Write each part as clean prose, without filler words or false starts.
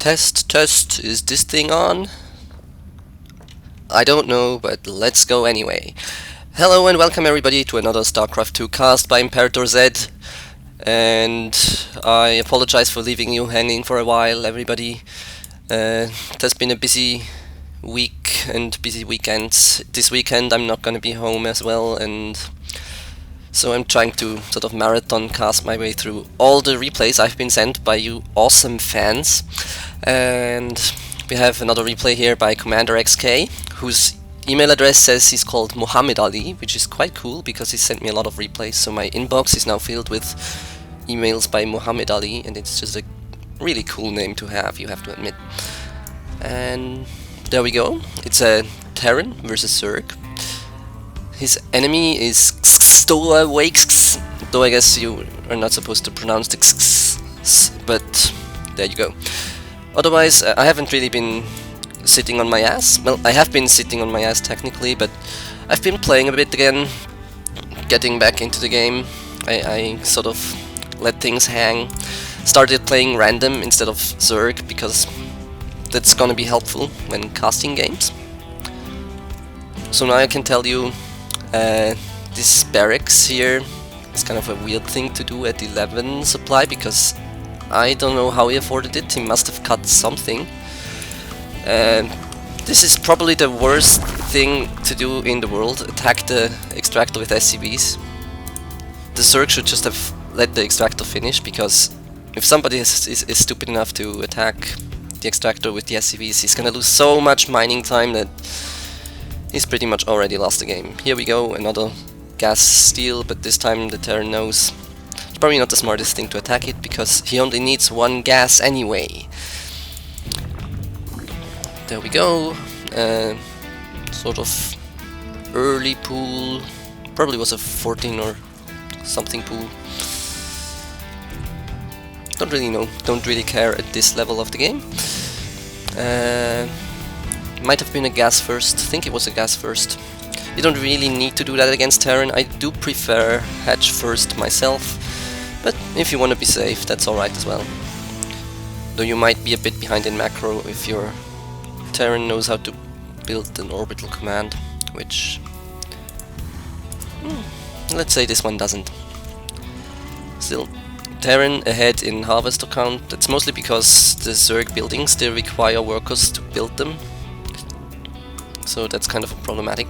Test, test, is this thing on? I don't know, but let's go anyway. Hello and welcome everybody to another StarCraft 2 cast by Imperator Z. And I apologize for leaving you hanging for a while, everybody. It has been a busy week and busy weekends. This weekend I'm not gonna be home as well, and so I'm trying to sort of marathon cast my way through all the replays I've been sent by you awesome fans. And we have another replay here by CommanderXk, whose email address says he's called Muhammad Ali, which is quite cool because he sent me a lot of replays, so my inbox is now filled with emails by Muhammad Ali, and it's just a really cool name to have, you have to admit. And there we go, it's a Terran versus Zerg. His enemy is XxstowawayxX, though I guess you are not supposed to pronounce the X, but there you go. Otherwise, I haven't really been sitting on my ass. Well, I have been sitting on my ass technically, but I've been playing a bit again, getting back into the game. I sort of let things hang, started playing random instead of Zerg, because that's gonna be helpful when casting games. So now I can tell you, this barracks here is kind of a weird thing to do at 11 supply, because I don't know how he afforded it. He must have cut something. This is probably the worst thing to do in the world, attack the extractor with SCVs. The Zerg should just have let the extractor finish, because if somebody is stupid enough to attack the extractor with the SCVs, he's gonna lose so much mining time that he's pretty much already lost the game. Here we go, another gas steal, but this time the Terran knows it's probably not the smartest thing to attack it, because he only needs one gas anyway. There we go, sort of early pool, probably was a 14 or something pool. Don't really know, don't really care at this level of the game. Might have been a gas first, I think it was a gas first. You don't really need to do that against Terran. I do prefer hatch first myself, but if you want to be safe, that's alright as well. Though you might be a bit behind in macro if your Terran knows how to build an orbital command, which let's say this one doesn't. Still, Terran ahead in harvester count. That's mostly because the Zerg buildings, they require workers to build them, so that's kind of problematic.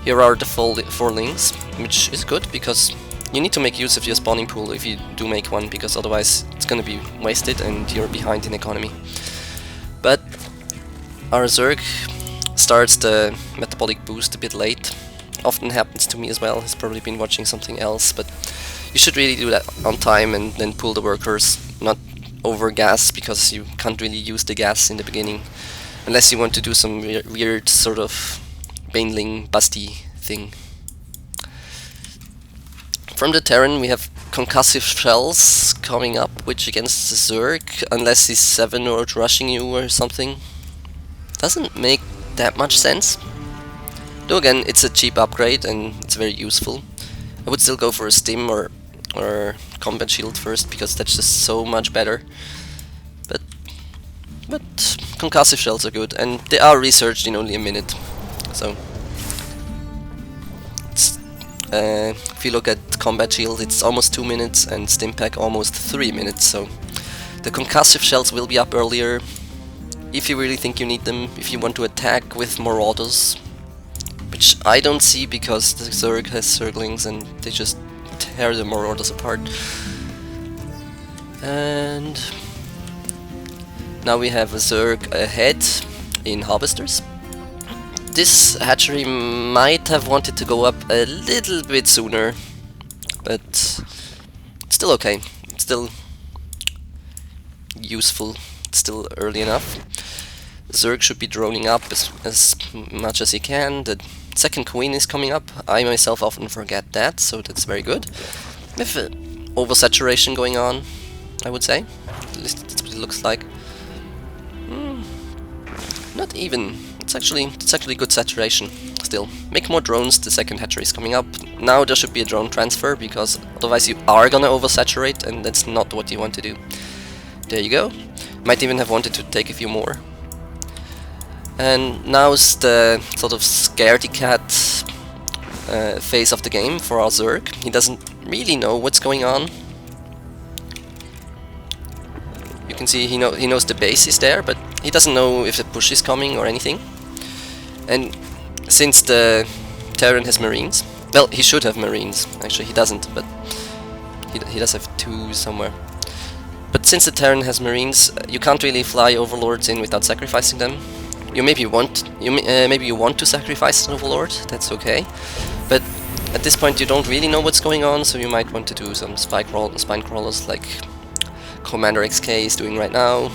Here are the four links, which is good because you need to make use of your spawning pool if you do make one, because otherwise it's gonna be wasted and you're behind in economy. But our Zerg starts the metabolic boost a bit late. Often happens to me as well. He's probably been watching something else, but you should really do that on time and then pull the workers, not over gas, because you can't really use the gas in the beginning unless you want to do some weird sort of Baneling busty thing. From the Terran we have concussive shells coming up, which against the Zerg, unless he's 7 or rushing you or something, doesn't make that much sense. Though again, it's a cheap upgrade and it's very useful. I would still go for a stim or combat shield first, because that's just so much better. But concussive shells are good, and they are researched in only a minute. So it's, if you look at combat shield, it's almost 2 minutes, and stim pack almost 3 minutes. So the concussive shells will be up earlier if you really think you need them. If you want to attack with marauders, which I don't see, because the Zerg has Zerglings and they just tear the marauders apart. And now we have a Zerg ahead in harvesters. This hatchery might have wanted to go up a little bit sooner, but it's still okay. It's still useful. It's still early enough. Zerg should be droning up as much as he can. The second queen is coming up. I myself often forget that, so that's very good. We have oversaturation going on, I would say. At least that's what it looks like. Not even. It's actually good saturation. Still, make more drones. The second hatchery is coming up. Now there should be a drone transfer, because otherwise you are gonna oversaturate, and that's not what you want to do. There you go. Might even have wanted to take a few more. And now's the sort of scaredy cat phase of the game for our Zerg. He doesn't really know what's going on. You can see he knows the base is there, but he doesn't know if the push is coming or anything. And since the Terran has Marines, well, he should have Marines. Actually, he doesn't, but he does have 2 somewhere. But since the Terran has Marines, you can't really fly Overlords in without sacrificing them. Maybe you want to sacrifice an Overlord. That's okay. But at this point, you don't really know what's going on, so you might want to do some spine crawlers like CommanderXk is doing right now.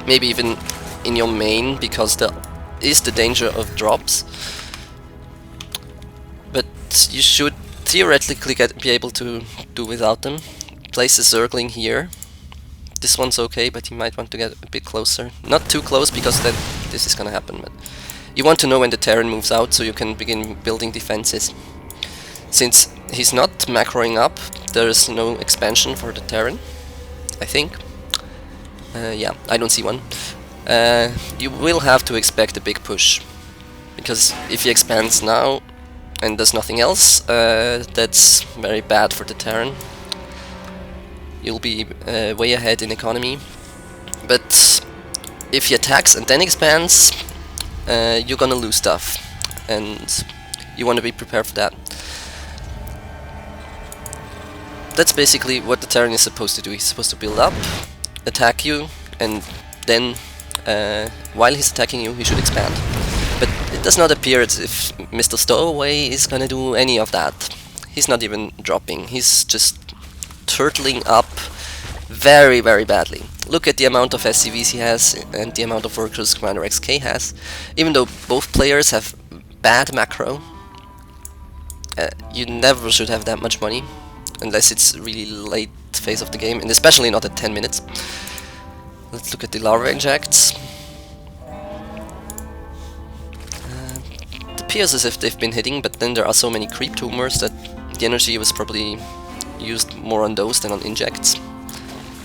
Maybe even in your main, because there is the danger of drops. But you should theoretically be able to do without them. Place a Zergling here. This one's okay, but you might want to get a bit closer. Not too close, because then this is gonna happen. But you want to know when the Terran moves out, so you can begin building defenses. Since he's not macroing up, there is no expansion for the Terran, I think. Yeah, I don't see one. You will have to expect a big push, because if he expands now and does nothing else, that's very bad for the Terran. You'll be way ahead in economy. But if he attacks and then expands, you're gonna lose stuff, and you want to be prepared for that. That's basically what the Terran is supposed to do. He's supposed to build up, attack you, and then while he's attacking you, he should expand. But it does not appear as if Mr. Stowaway is gonna do any of that. He's not even dropping. He's just turtling up very, very badly. Look at the amount of SCVs he has and the amount of workers CommanderXk has. Even though both players have bad macro, you never should have that much money, unless it's really late phase of the game, and especially not at 10 minutes. Let's look at the larva injects. It appears as if they've been hitting, but then there are so many creep tumors that the energy was probably used more on those than on injects,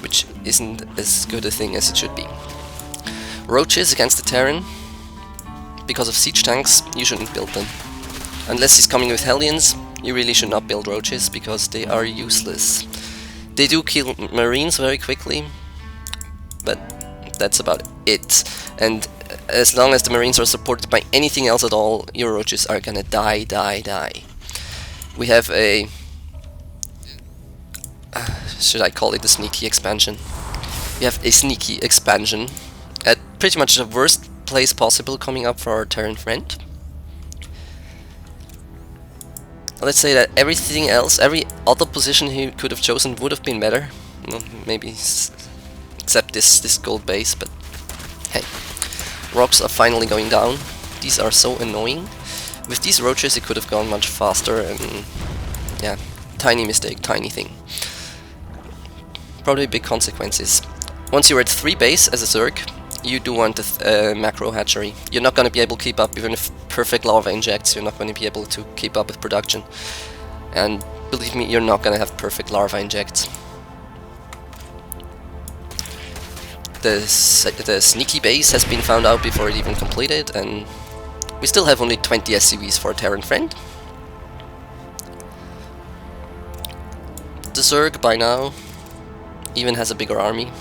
which isn't as good a thing as it should be. Roaches against the Terran. Because of siege tanks, you shouldn't build them. Unless he's coming with Hellions, you really should not build roaches, because they are useless. They do kill Marines very quickly, but that's about it. And as long as the Marines are supported by anything else at all, your roaches are gonna die. We have a... should I call it a sneaky expansion? We have a sneaky expansion at pretty much the worst place possible coming up for our Terran friend. Let's say that everything else, every other position he could have chosen would have been better. Well, maybe except this gold base, but hey. Rocks are finally going down. These are so annoying. With these roaches it could have gone much faster, and yeah, tiny mistake, tiny thing. Probably big consequences. Once you're at 3 base as a Zerg, you do want a macro hatchery. You're not going to be able to keep up even if perfect larva injects. You're not going to be able to keep up with production. And believe me, you're not going to have perfect larva injects. The sneaky base has been found out before it even completed, and we still have only 20 SCVs for a Terran friend. The Zerg by now even has a bigger army.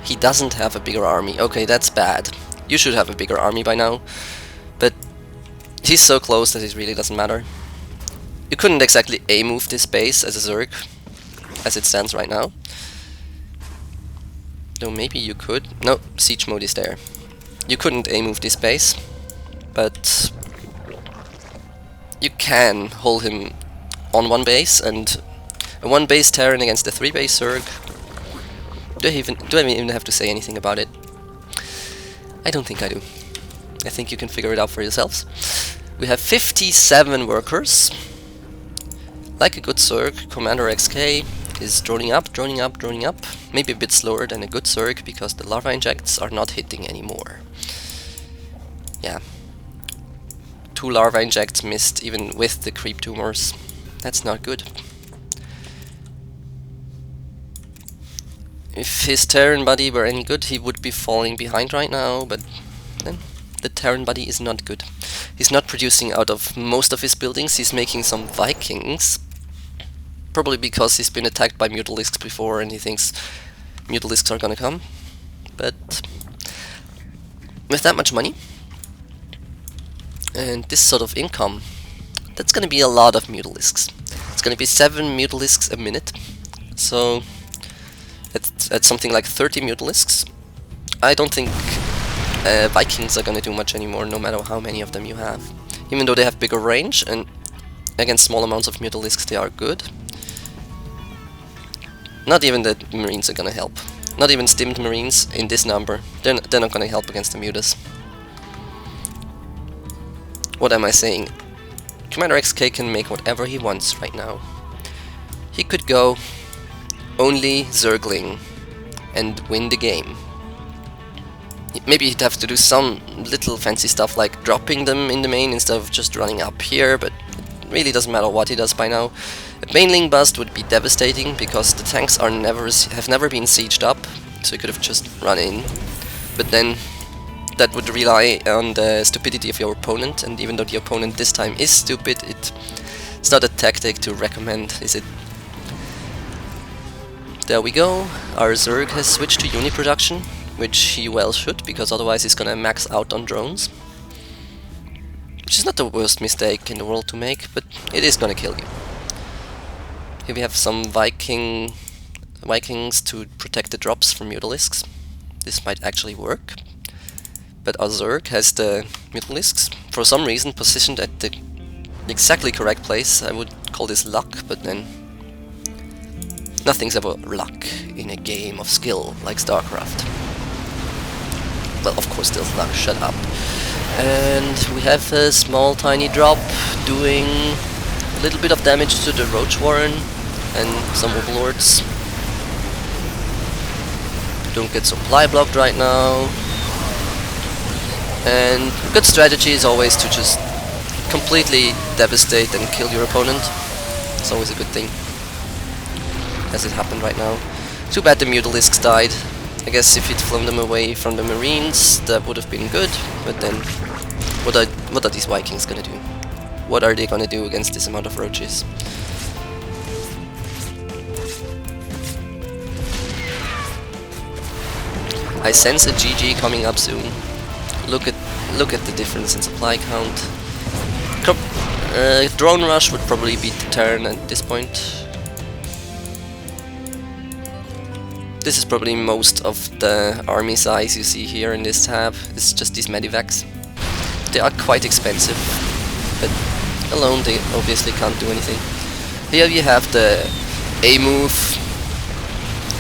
He doesn't have a bigger army. Okay, that's bad. You should have a bigger army by now. But he's so close that it really doesn't matter. You couldn't exactly A-move this base as a Zerg, as it stands right now. Though maybe you could. No, siege mode is there. You couldn't A-move this base, but you can hold him on 1 base, and a 1 base Terran against a 3 base Zerg. Do I even have to say anything about it? I don't think I do. I think you can figure it out for yourselves. We have 57 workers. Like a good Zerg, CommanderXk is droning up. Maybe a bit slower than a good Zerg, because the larva injects are not hitting anymore. Yeah. 2 larva injects missed even with the creep tumors. That's not good. If his Terran buddy were any good, he would be falling behind right now, but then the Terran buddy is not good. He's not producing out of most of his buildings, he's making some Vikings. Probably because he's been attacked by Mutalisks before and he thinks Mutalisks are gonna come. But with that much money and this sort of income, that's gonna be a lot of Mutalisks. It's gonna be 7 Mutalisks a minute. So at something like 30 Mutalisks, I don't think Vikings are gonna do much anymore, no matter how many of them you have. Even though they have bigger range and against small amounts of Mutalisks they are good. Not even the Marines are gonna help. Not even stimmed Marines in this number. They're not gonna help against the Mutas. What am I saying? CommanderXk can make whatever he wants right now. He could go only Zergling and win the game. Maybe he'd have to do some little fancy stuff like dropping them in the main instead of just running up here, but it really doesn't matter what he does by now. A mainling bust would be devastating because the tanks are have never been sieged up, so he could have just run in. But then that would rely on the stupidity of your opponent, and even though the opponent this time is stupid, it's not a tactic to recommend, is it? There we go. Our Zerg has switched to uni production, which he well should, because otherwise he's gonna max out on drones. Which is not the worst mistake in the world to make, but it is gonna kill you. Here we have some Vikings to protect the drops from Mutalisks. This might actually work. But our Zerg has the Mutalisks, for some reason, positioned at the exactly correct place. I would call this luck, but then nothing's ever luck in a game of skill like StarCraft. Well, of course there's luck, shut up. And we have a small tiny drop doing a little bit of damage to the Roach Warren and some Overlords. Don't get supply blocked right now. And good strategy is always to just completely devastate and kill your opponent. It's always a good thing, as it happened right now. Too bad the Mutalisks died. I guess if he'd flown them away from the Marines, that would have been good, but then what are these Vikings gonna do? What are they gonna do against this amount of roaches? I sense a GG coming up soon. Look at the difference in supply count. Drone rush would probably beat the Terran at this point. This is probably most of the army size you see here in this tab. It's just these medivacs. They are quite expensive, but alone they obviously can't do anything. Here you have the A move,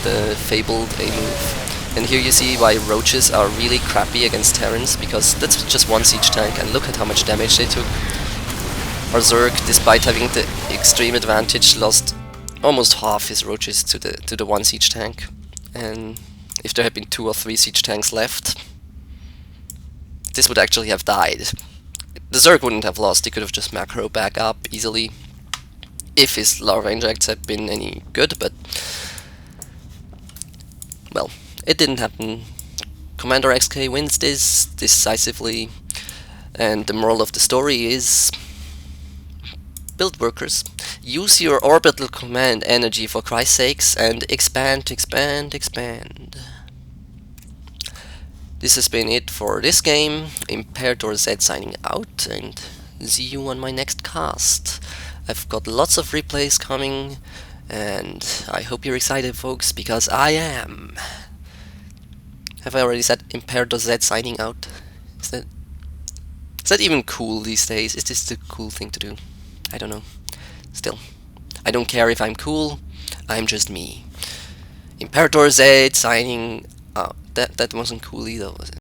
the fabled A move. And here you see why roaches are really crappy against Terrans, because that's just one siege tank, and look at how much damage they took. Our Zerg, despite having the extreme advantage, lost almost half his roaches to the one siege tank. And if there had been 2 or 3 siege tanks left, this would actually have died. The Zerg wouldn't have lost, he could have just macro back up easily, if his larva injects had been any good, but well, it didn't happen. CommanderXk wins this decisively, and the moral of the story is: build workers, use your orbital command energy for Christ's sakes, and expand, expand, expand. This has been it for this game. Imperator Z signing out, and see you on my next cast. I've got lots of replays coming, and I hope you're excited, folks, because I am. Have I already said Imperator Z signing out? Is that even cool these days? Is this the cool thing to do? I don't know. Still, I don't care if I'm cool. I'm just me. Imperator Z signing out. That wasn't cool either, was it?